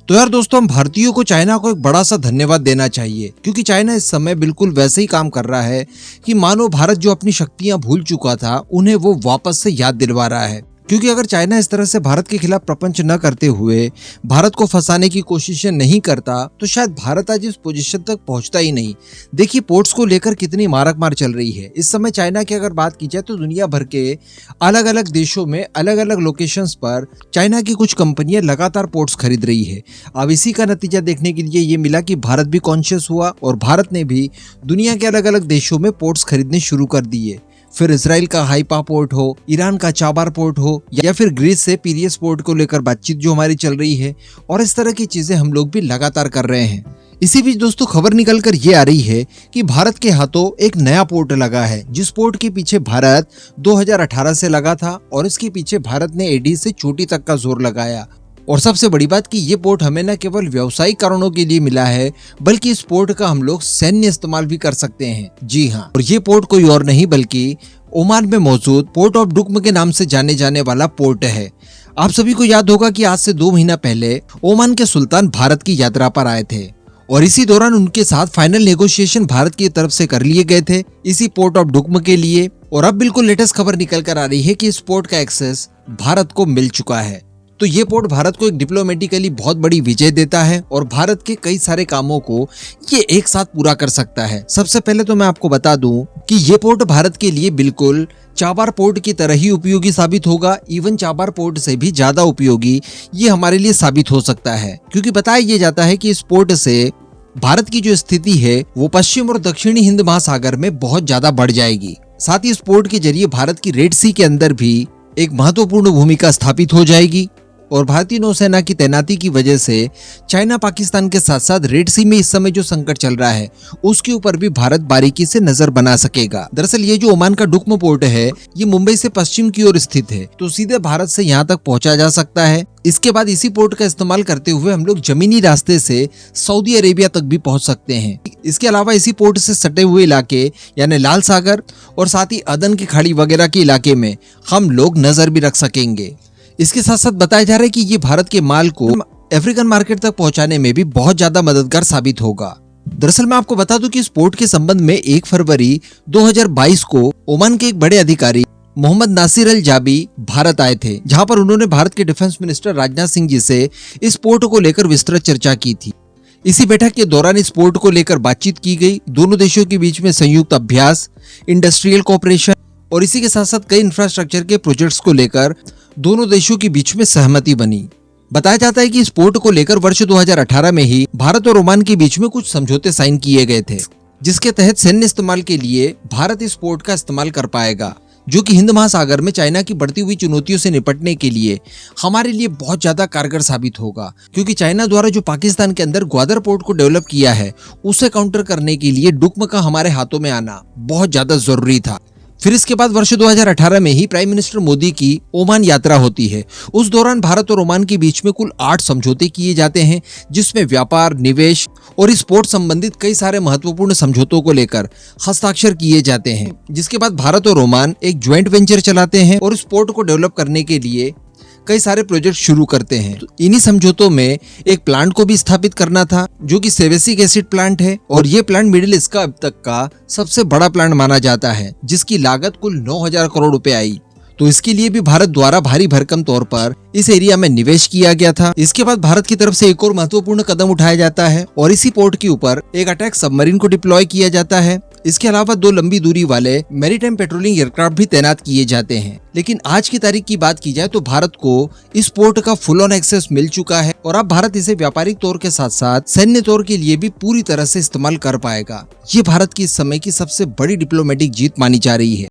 तो यार दोस्तों, हम भारतीयों को चाइना को एक बड़ा सा धन्यवाद देना चाहिए, क्योंकि चाइना इस समय बिल्कुल वैसे ही काम कर रहा है कि मानो भारत जो अपनी शक्तियां भूल चुका था उन्हें वो वापस से याद दिलवा रहा है। क्योंकि अगर चाइना इस तरह से भारत के खिलाफ प्रपंच न करते हुए भारत को फंसाने की कोशिशें नहीं करता तो शायद भारत आज इस पोजीशन तक पहुंचता ही नहीं। देखिए, पोर्ट्स को लेकर कितनी मार चल रही है इस समय। चाइना की अगर बात की जाए तो दुनिया भर के अलग अलग देशों में अलग अलग लोकेशंस पर चाइना की कुछ कंपनियां लगातार पोर्ट्स खरीद रही है। अब इसी का नतीजा देखने के लिए ये मिला कि भारत भी कॉन्शियस हुआ और भारत ने भी दुनिया के अलग अलग देशों में पोर्ट्स खरीदने शुरू कर दिए। फिर इजराइल का हाइपा पोर्ट हो, ईरान का चाबार पोर्ट हो, या फिर ग्रीस से पीरियस पोर्ट को लेकर बातचीत जो हमारी चल रही है, और इस तरह की चीजें हम लोग भी लगातार कर रहे हैं। इसी बीच दोस्तों, खबर निकल कर ये आ रही है कि भारत के हाथों एक नया पोर्ट लगा है, जिस पोर्ट के पीछे भारत 2018 से लगा था और इसके पीछे भारत ने एडी से चोटी तक का जोर लगाया। और सबसे बड़ी बात कि ये पोर्ट हमें न केवल व्यावसायिक कारणों के लिए मिला है, बल्कि इस पोर्ट का हम लोग सैन्य इस्तेमाल भी कर सकते हैं। जी हाँ, और ये पोर्ट कोई और नहीं बल्कि ओमान में मौजूद पोर्ट ऑफ डुक्म के नाम से जाने जाने वाला पोर्ट है। आप सभी को याद होगा कि आज से 2 महीना पहले ओमान के सुल्तान भारत की यात्रा पर आए थे और इसी दौरान उनके साथ फाइनल नेगोशिएशन भारत की तरफ से कर लिए गए थे इसी पोर्ट ऑफ डुक्म के लिए। और अब बिल्कुल लेटेस्ट खबर निकल कर आ रही है कि इस पोर्ट का एक्सेस भारत को मिल चुका है। तो ये पोर्ट भारत को एक डिप्लोमेटिकली बहुत बड़ी विजय देता है और भारत के कई सारे कामों को ये एक साथ पूरा कर सकता है। सबसे पहले तो मैं आपको बता दूं कि ये पोर्ट भारत के लिए बिल्कुल चाबार पोर्ट की तरह ही उपयोगी साबित होगा। इवन चाबार पोर्ट से भी ज्यादा उपयोगी ये हमारे लिए साबित हो सकता है, क्योंकि बताया ये जाता है कि इस पोर्ट से भारत की जो स्थिति है वो पश्चिम और दक्षिणी हिंद महासागर में बहुत ज्यादा बढ़ जाएगी। साथ ही इस पोर्ट के जरिए भारत की रेड सी के अंदर भी एक महत्वपूर्ण भूमिका स्थापित हो जाएगी और भारतीय नौसेना की तैनाती की वजह से चाइना पाकिस्तान के साथ साथ रेड सी में इस समय जो संकट चल रहा है उसके ऊपर भी भारत बारीकी से नजर बना सकेगा। दरअसल ये जो ओमान का डुक्म पोर्ट है ये मुंबई से पश्चिम की ओर स्थित है, तो सीधे भारत से यहाँ तक पहुंचा जा सकता है। इसके बाद इसी पोर्ट का इस्तेमाल करते हुए हम लोग जमीनी रास्ते से सऊदी अरेबिया तक भी पहुंच सकते हैं। इसके अलावा इसी पोर्ट से सटे हुए इलाके यानी लाल सागर और साथ ही अदन की खाड़ी वगैरह के इलाके में हम लोग नजर भी रख सकेंगे। इसके साथ साथ बताया जा रहा है कि ये भारत के माल को अफ्रीकन मार्केट तक पहुंचाने में भी बहुत ज्यादा मददगार साबित होगा। दरअसल मैं आपको बता दूं कि इस पोर्ट के संबंध में 1 फरवरी 2022 को ओमान के एक बड़े अधिकारी मोहम्मद नासिर अल जाबी भारत आए थे, जहां पर उन्होंने भारत के डिफेंस मिनिस्टर राजनाथ सिंह जी से इस पोर्ट को लेकर विस्तृत चर्चा की थी। इसी बैठक के दौरान इस पोर्ट को लेकर बातचीत की गई। दोनों देशों के बीच में संयुक्त अभ्यास, इंडस्ट्रियल कोऑपरेशन और इसी के साथ साथ कई इंफ्रास्ट्रक्चर के प्रोजेक्ट्स को लेकर दोनों देशों के बीच में सहमति बनी। बताया जाता है कि इस पोर्ट को लेकर वर्ष 2018 में ही भारत और ओमान के बीच में कुछ समझौते साइन किए गए थे, जिसके तहत सैन्य इस्तेमाल के लिए भारत इस पोर्ट का इस्तेमाल कर पाएगा, जो कि हिंद महासागर में चाइना की बढ़ती हुई चुनौतियों से निपटने के लिए हमारे लिए बहुत ज्यादा कारगर साबित होगा। क्योंकि चाइना द्वारा जो पाकिस्तान के अंदर ग्वादर पोर्ट को डेवलप किया है उसे काउंटर करने के लिए डुक्म का हमारे हाथों में आना बहुत ज्यादा जरूरी था। फिर इसके बाद वर्ष 2018 में ही प्राइम मिनिस्टर मोदी की ओमान यात्रा होती है। उस दौरान भारत और ओमान के बीच में कुल 8 समझौते किए जाते हैं, जिसमें व्यापार, निवेश और इस पोर्ट संबंधित कई सारे महत्वपूर्ण समझौतों को लेकर हस्ताक्षर किए जाते हैं। जिसके बाद भारत और ओमान एक ज्वाइंट वेंचर चलाते हैं और इस पोर्ट को डेवलप करने के लिए कई सारे प्रोजेक्ट शुरू करते हैं। तो इन्हीं समझौतों में एक प्लांट को भी स्थापित करना था, जो कि सेवेसिक एसिड प्लांट है और ये प्लांट मिडिल ईस्ट का अब तक का सबसे बड़ा प्लांट माना जाता है, जिसकी लागत कुल 9,000 करोड़ रुपए आई। तो इसके लिए भी भारत द्वारा भारी भरकम तौर पर इस एरिया में निवेश किया गया था। इसके बाद भारत की तरफ से एक और महत्वपूर्ण कदम उठाया जाता है और इसी पोर्ट के ऊपर एक अटैक सबमरीन को डिप्लॉय किया जाता है। इसके अलावा 2 लंबी दूरी वाले मैरीटाइम पेट्रोलिंग एयरक्राफ्ट भी तैनात किए जाते हैं। लेकिन आज की तारीख की बात की जाए तो भारत को इस पोर्ट का फुल ऑन एक्सेस मिल चुका है और अब भारत इसे व्यापारिक तौर के साथ साथ सैन्य तौर के लिए भी पूरी तरह से इस्तेमाल कर पाएगा। ये भारत की इस समय की सबसे बड़ी डिप्लोमेटिक जीत मानी जा रही है।